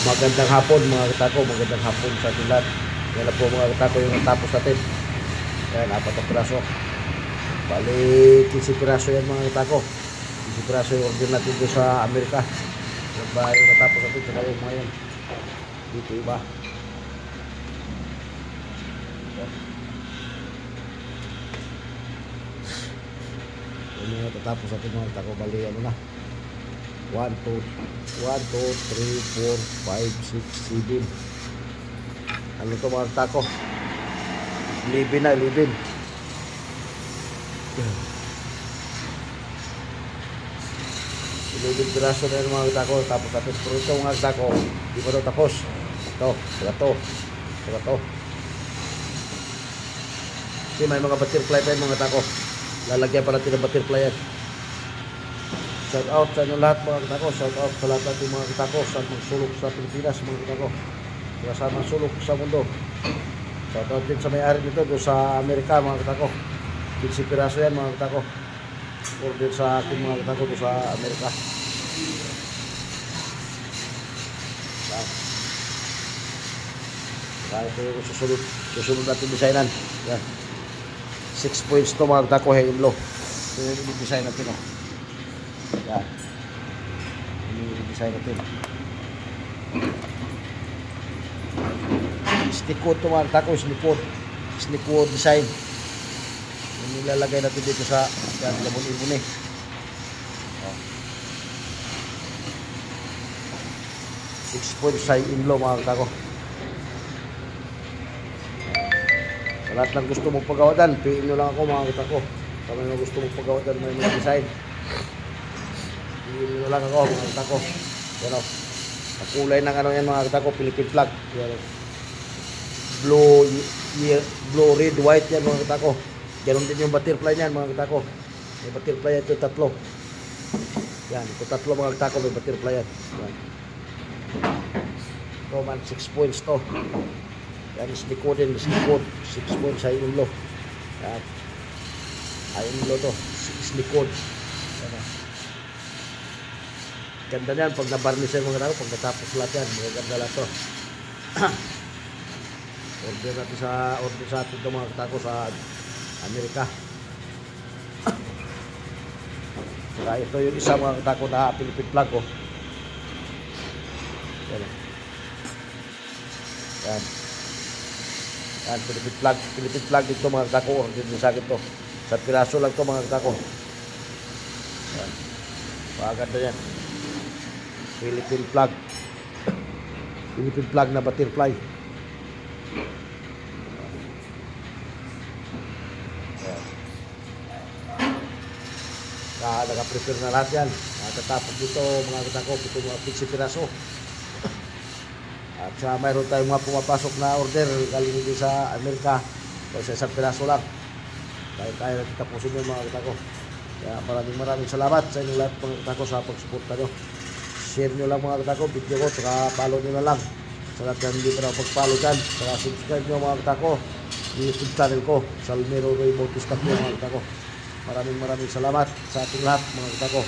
Magandang hapon mga katako, magandang hapon sa ating lahat. Yan na po mga katako yung natapos natin. Yan, 4 na piraso. Bali, 15 piraso yan mga katako. 15 piraso yung order natin doon sa Amerika. Yan ba yung natapos natin? Saka yung mga yan. Dito iba. Yan yung natatapos natin mga katako. Bali, ano na. 1, 2, 3, 4, 5, 6, 7. Ano to mga tako? 11 na, 11. 11 piraso na yun mga tako. Tapos natin. Pero ito mga tako, di pa ito tapos. Ito, saka to. Kasi may mga butterfly pa yun mga tako. Lalagyan pa natin ng butterfly yan. Shout out sa inyo lahat mga katako. Shout out sa lahat natin mga katako sa magsulok sa Pilipinas mga katako. Sa magsulok sa mundo. Shout out din sa may-ari nito doon sa Amerika mga katako. 15 piraso yan mga katako. Order sa akin mga katako doon sa Amerika. Kaya ito yung susunod natin designan. Yan. 6 points to mga katako. Hanging low. Ito yung design natin o. Yan. Ini yung design natin. Sneak code ito mga tako. Sneak code design. Yung nilalagay natin dito sa labon-ibon eh. 6 points sa inlo mga tako. Sa lahat ng gusto mong pagawa dyan, piin nyo lang ako mga tako. Sa mga gusto mong pagawa dyan, may mga design. Hindi lang ako mga katako. Yan o. Ang kulay ng ano yan mga katako, Philippine flag. Yan o. Blue, red, white yan mga katako. Ganon din yung butterfly yan mga katako. May butterfly yan ito tatlo. Yan, ito tatlo mga katako, may butterfly yan. Yan. Ito man, 6 points to. Yan, sneak din, 6 points sa inlo. Yan. Ay inlo to, sneak code. Yan o. Ganda niyan pag nabarnish yan mga katako, pag natapos lahat yan, magaganda lahat to. order sa atin ito mga katako sa Amerika. Saka ito yung isa mga katako na Philippine flag oh. Yan. Yan, Philippine flag dito mga katako, order din sa akin to. Sa piraso lang to mga katako. Yan. Maganda yan. Philippine flag na butterfly. Naka-prepare na lahat yan. Tatapos dito mga katako, ito mga 15 piraso. At mayroon tayong mga pumapasok na order galing din sa Amerika. Sa isang piraso lang. Kaya natin tapusin yung mga katako. Kaya maraming salamat sa inyong lahat mga katako sa pagsuporta nyo. Share nyo lang mga katako, video ko, saka follow nyo na lang. Sa lahat ng hindi pa na pag-follow dyan, saka subscribe nyo mga katako. YouTube channel ko, Salmero Roy Motus Katlo mga katako. Maraming salamat sa ating lahat mga katako.